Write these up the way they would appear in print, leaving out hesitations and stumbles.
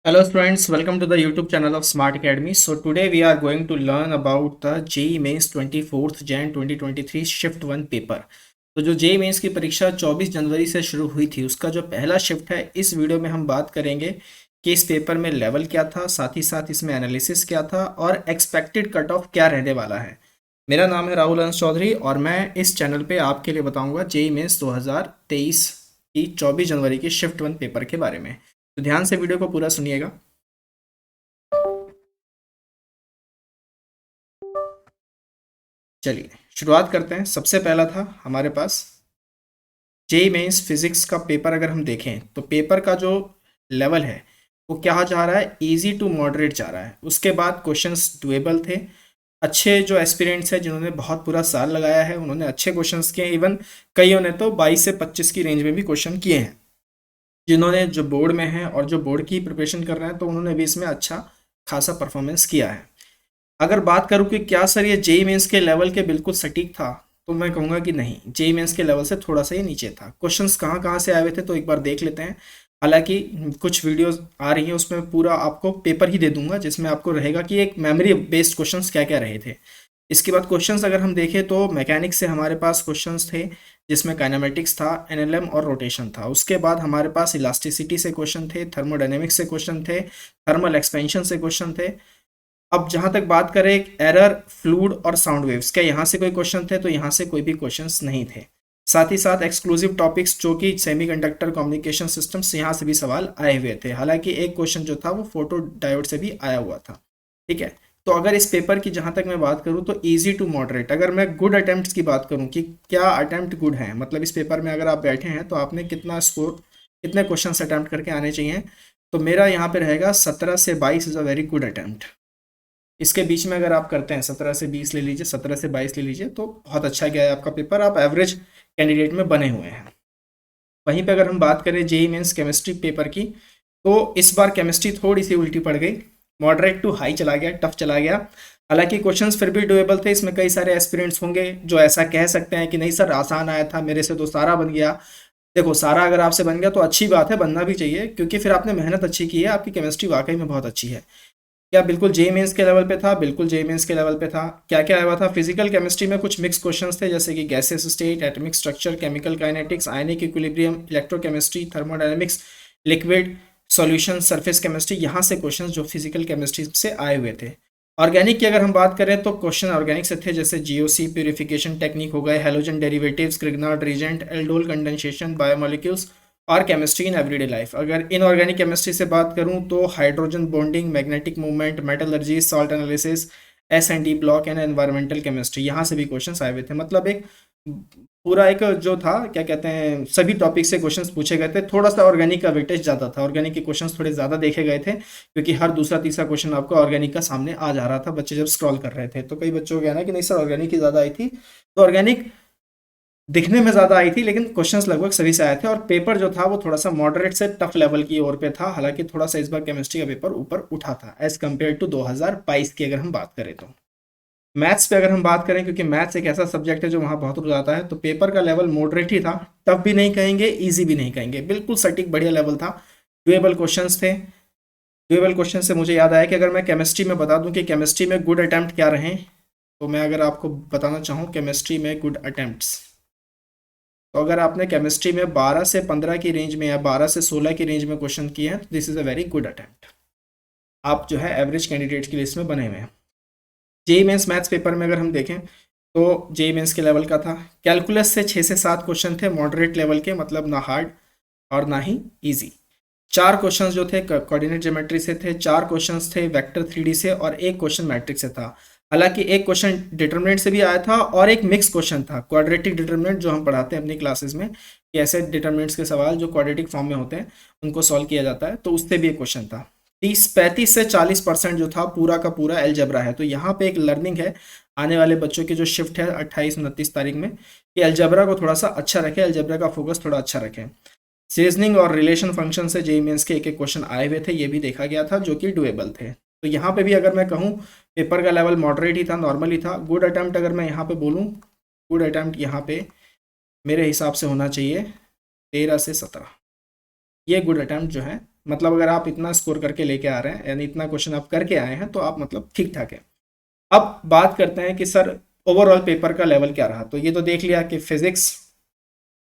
Hello students, welcome to the YouTube channel of Smart Academy. So today we are going to learn about the JEE Mains 24th Jan 2023 Shift 1 paper. तो जो JEE Mains की परीक्षा 24 जनवरी से शुरू हुई थी उसका जो पहला शिफ्ट है, इस वीडियो में हम बात करेंगे कि इस पेपर में लेवल क्या था, साथ ही साथ इसमें एनालिसिस क्या था और एक्सपेक्टेड कट ऑफ क्या रहने वाला है। मेरा नाम है राहुल अंश चौधरी और मैं इस चैनल पे आपके लिए बताऊंगा JEE Mains 2023 की 24 जनवरी की शिफ्ट 1 पेपर के बारे में। तो ध्यान से वीडियो को पूरा सुनिएगा। चलिए शुरुआत करते हैं। सबसे पहला था हमारे पास जेई मेंस फिजिक्स का पेपर। अगर हम देखें तो पेपर का जो लेवल है वो क्या जा रहा है, इजी टू मॉडरेट जा रहा है। उसके बाद क्वेश्चंस डुएबल थे। अच्छे जो एस्पिरेंट्स हैं जिन्होंने बहुत पूरा साल लगाया है उन्होंने अच्छे क्वेश्चंस किए। इवन कईयों ने तो 22 से 25 की रेंज में भी क्वेश्चन किए हैं। जिन्होंने जो बोर्ड में है और जो बोर्ड की प्रिपरेशन कर रहे हैं तो उन्होंने भी इसमें अच्छा खासा परफॉर्मेंस किया है। अगर बात करूं कि क्या सर ये जेई मेंस के लेवल के बिल्कुल सटीक था, तो मैं कहूंगा कि नहीं, जेई मेंस के लेवल से थोड़ा सा ही नीचे था। क्वेश्चंस कहाँ कहाँ से आए हुए थे तो एक बार देख लेते हैं। हालांकि कुछ वीडियोस आ रही हैं उसमें पूरा आपको पेपर ही दे दूंगा जिसमें आपको रहेगा कि एक मेमोरी बेस्ड क्वेश्चंस क्या क्या रहे थे। इसके बाद क्वेश्चंस अगर हम देखें तो मैकेनिक्स से हमारे पास क्वेश्चंस थे जिसमें काइनेमेटिक्स था, एनएलएम और रोटेशन था। उसके बाद हमारे पास इलास्टिसिटी से क्वेश्चन थे, थर्मोडायनेमिक्स से क्वेश्चन थे, थर्मल एक्सपेंशन से क्वेश्चन थे। अब जहां तक बात करें एरर, फ्लूइड और साउंड वेव्स, क्या यहाँ से कोई क्वेश्चन थे, तो यहाँ से कोई भी क्वेश्चंस नहीं थे। साथ ही साथ एक्सक्लूसिव टॉपिक्स जो कि सेमीकंडक्टर कम्युनिकेशन सिस्टम्स, यहाँ से भी सवाल आए हुए थे। हालांकि एक क्वेश्चन जो था वो फोटो डायोड से भी आया हुआ था। ठीक है, तो अगर इस पेपर की जहां तक मैं बात करूं तो इजी टू मॉडरेट। अगर मैं गुड अटेम्प्ट्स की बात करूं कि क्या अटेम्प्ट गुड है, मतलब इस पेपर में अगर आप बैठे हैं तो आपने कितना स्कोर, कितने क्वेश्चन अटेम्प्ट करके आने चाहिए, तो मेरा यहाँ पे रहेगा 17 से 22 is a very good attempt. इसके बीच में अगर आप करते हैं 17 से 20 ले लीजिए, 17 से 22 ले लीजिए, तो बहुत अच्छा गया है आपका पेपर, आप एवरेज कैंडिडेट में बने हुए हैं। वहीं पे अगर हम बात करें जेई मेंस केमिस्ट्री पेपर की, तो इस बार केमिस्ट्री थोड़ी सी उल्टी पड़ गई, मॉडरेट टू हाई चला गया, टफ चला गया। हालांकि क्वेश्चंस फिर भी डुएबल थे। इसमें कई सारे एस्पिरेंट्स होंगे जो ऐसा कह सकते हैं कि नहीं सर आसान आया था, मेरे से तो सारा बन गया। देखो, सारा अगर आपसे बन गया तो अच्छी बात है, बनना भी चाहिए, क्योंकि फिर आपने मेहनत अच्छी की है, आपकी केमिस्ट्री वाकई में बहुत अच्छी है। क्या बिल्कुल जेई मेंस के लेवल पे था? बिल्कुल जेई मेंस के लेवल पे था। क्या क्या आया हुआ था? फिजिकल केमिस्ट्री में कुछ मिक्स क्वेश्चंस थे जैसे कि gases state, atomic structure, chemical kinetics, ionic equilibrium, electrochemistry, thermodynamics, liquid solution, surface chemistry, यहाँ से क्वेश्चंस जो फिजिकल केमिस्ट्री से आए हुए थे। ऑर्गेनिक की अगर हम बात करें तो क्वेश्चन ऑर्गेनिक से थे, जैसे जीओसी, प्यूरिफिकेशन टेक्निक हो गए, halogen derivatives, Grignard reagent, aldol condensation, biomolecules और केमिस्ट्री इन एवरीडे लाइफ। अगर इनऑर्गेनिक केमिस्ट्री से बात करूं तो hydrogen bonding, magnetic movement, metallurgy, salt analysis, S and D block and environmental chemistry, यहाँ से भी क्वेश्चन आए हुए थे। मतलब एक पूरा एक जो था, क्या कहते हैं, सभी टॉपिक से क्वेश्चंस पूछे गए थे। थोड़ा सा ऑर्गेनिक का वेटेज ज़्यादा था, ऑर्गेनिक के क्वेश्चंस थोड़े ज़्यादा देखे गए थे, क्योंकि हर दूसरा तीसरा क्वेश्चन आपको ऑर्गेनिक का सामने आ जा रहा था बच्चे जब स्क्रॉल कर रहे थे। तो कई बच्चों को कहना कि नहीं सर ऑर्गेनिक की ज़्यादा आई थी, तो ऑर्गेनिक दिखने में ज़्यादा आई थी लेकिन क्वेश्चंस लगभग सभी से आए थे। और पेपर जो था वो थोड़ा सा मॉडरेट से टफ लेवल की ओर पे था। हालांकि थोड़ा सा इस बार केमिस्ट्री का पेपर ऊपर उठा था एज कम्पेयर टू 2022 की अगर हम बात करें तो। मैथ्स पे अगर हम बात करें, क्योंकि मैथ्स एक ऐसा सब्जेक्ट है जो वहाँ बहुत रुक जाता है, तो पेपर का लेवल मॉडरेट ही था। टफ भी नहीं कहेंगे, ईजी भी नहीं कहेंगे, बिल्कुल सटीक बढ़िया लेवल था। डुएबल क्वेश्चंस थे। डुएबल क्वेश्चन से मुझे याद आया कि अगर मैं केमिस्ट्री में बता दूं कि केमिस्ट्री में गुड अटैम्प्ट क्या रहे, तो मैं अगर आपको बताना चाहूँ केमिस्ट्री में गुड अटैम्प्ट्स, तो अगर आपने केमिस्ट्री में 12 से 15 की रेंज में या 12 से 16 की रेंज में क्वेश्चन किए हैं तो this is a very good attempt. आप जो है एवरेज कैंडिडेट्स की लिस्ट में बने हुए हैं। जेई मेंस मैथ्स पेपर में अगर हम देखें तो जेई मेंस के लेवल का था। कैलकुलस से 6 से 7 क्वेश्चन थे मॉडरेट लेवल के, मतलब ना हार्ड और ना ही ईजी। 4 क्वेश्चंस जो थे कोऑर्डिनेट ज्योमेट्री से थे, 4 क्वेश्चंस थे वेक्टर 3D से और एक क्वेश्चन मैट्रिक्स से था। हालांकि एक क्वेश्चन डिटर्मिनेंट से भी आया था और एक मिक्स क्वेश्चन था क्वाड्रेटिक डिटर्मिनेंट, जो हम पढ़ाते हैं अपनी क्लासेस में कि ऐसे डिटर्मिनेंट्स के सवाल जो क्वाड्रेटिक फॉर्म में होते हैं उनको सॉल्व किया जाता है, तो उससे भी एक क्वेश्चन था। 35 से 40% जो था पूरा का पूरा एलजेब्रा है। तो यहाँ पे एक लर्निंग है आने वाले बच्चों की जो शिफ्ट है 28-29 तारीख में, कि एलजेब्रा को थोड़ा सा अच्छा रखें, एलजेब्रा का फोकस थोड़ा अच्छा रखें। सीजनिंग और रिलेशन फंक्शन से जेई मेंस के एक एक क्वेश्चन आए हुए थे, ये भी देखा गया था, जो कि डुएबल थे। तो यहाँ पे भी अगर मैं कहूँ पेपर का लेवल मॉडरेट ही था, नॉर्मल ही था। गुड अटैम्प्ट अगर मैं यहाँ पे बोलूँ, गुड अटैम्प्ट यहाँ पे मेरे हिसाब से होना चाहिए 13 से 17, ये गुड अटैम्प्ट जो है मतलब अगर आप इतना स्कोर करके लेके आ रहे हैं, यानी इतना क्वेश्चन आप करके आए हैं, तो आप मतलब ठीक ठाक है। अब बात करते हैं कि सर ओवरऑल पेपर का लेवल क्या रहा। तो ये तो देख लिया कि physics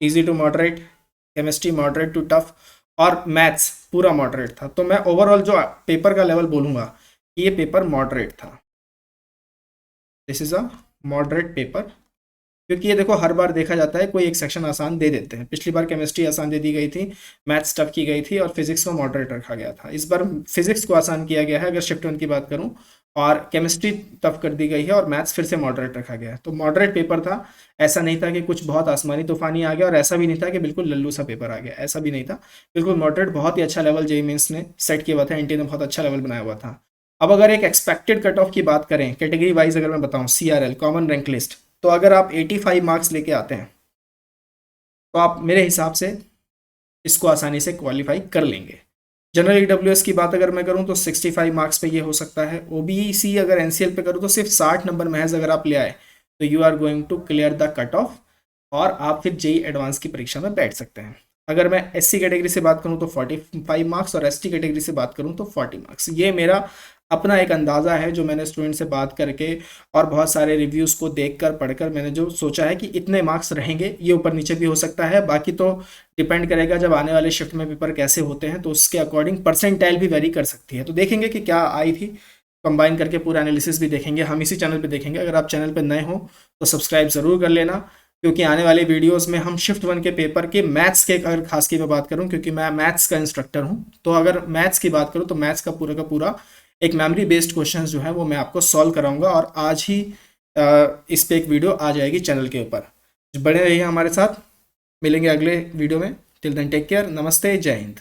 easy to moderate, chemistry moderate to tough, और मैथ्स पूरा मॉडरेट था। तो मैं ओवरऑल जो पेपर का लेवल बोलूँगा, ये पेपर मॉडरेट था। This is a moderate paper, क्योंकि ये देखो हर बार देखा जाता है कोई एक सेक्शन आसान दे देते हैं। पिछली बार केमिस्ट्री आसान दे दी गई थी, मैथ्स टफ की गई थी, और फिजिक्स को मॉडरेट रखा गया था। इस बार फिजिक्स को आसान किया गया है अगर शिफ्ट वन की बात करूं, और केमिस्ट्री टफ कर दी गई है, और मैथ्स फिर से मॉडरेट रखा गया है। तो मॉडरेट पेपर था। ऐसा नहीं था कि कुछ बहुत आसमानी तूफानी आ गया, और ऐसा भी नहीं था कि बिल्कुल लल्लू सा पेपर आ गया, ऐसा भी नहीं था। बिल्कुल मॉडरेट, बहुत ही अच्छा लेवल जेईई मेंस ने सेट किया हुआ था, एनटीए ने बहुत अच्छा लेवल बनाया हुआ था। अब अगर एक एक्सपेक्टेड कट ऑफ की बात करें कैटेगरी वाइज, अगर मैं बताऊं सीआरएल कॉमन रैंक लिस्ट, तो अगर आप 85 मार्क्स लेके आते हैं तो आप मेरे हिसाब से इसको आसानी से क्वालिफाई कर लेंगे। जनरल ईडब्ल्यूएस की बात अगर मैं करूं तो 65 मार्क्स पे ये हो सकता है। ओबीसी अगर एनसीएल पे करूं तो सिर्फ 60 नंबर महज अगर आप ले आए तो you are going to clear the cut off, और आप फिर जेई एडवांस की परीक्षा में बैठ सकते हैं। अगर मैं एससी कैटेगरी से बात करूं तो 45 मार्क्स, और एसटी कैटेगरी से बात करूं तो 40 मार्क्स। ये मेरा अपना एक अंदाज़ा है जो मैंने स्टूडेंट से बात करके और बहुत सारे रिव्यूज़ को देखकर पढ़कर मैंने जो सोचा है कि इतने मार्क्स रहेंगे। ये ऊपर नीचे भी हो सकता है, बाकी तो डिपेंड करेगा जब आने वाले शिफ्ट में पेपर कैसे होते हैं, तो उसके अकॉर्डिंग परसेंटाइल भी वेरी कर सकती है। तो देखेंगे कि क्या आई थी, कंबाइन करके पूरा एनालिसिस भी देखेंगे, हम इसी चैनल पे देखेंगे। अगर आप चैनल पे नए हो तो सब्सक्राइब ज़रूर कर लेना, क्योंकि आने वाले वीडियोस में हम शिफ्ट वन के पेपर के मैथ्स के, अगर खास की मैं बात करूं क्योंकि मैं मैथ्स का इंस्ट्रक्टर हूं, तो अगर मैथ्स की बात करूं तो मैथ्स का पूरा एक मेमोरी बेस्ड क्वेश्चंस जो है वो मैं आपको सॉल्व कराऊंगा, और आज ही इस पे एक वीडियो आ जाएगी चैनल के ऊपर। बने रहिए हमारे साथ, मिलेंगे अगले वीडियो में। टिल देन टेक केयर, नमस्ते, जय हिंद।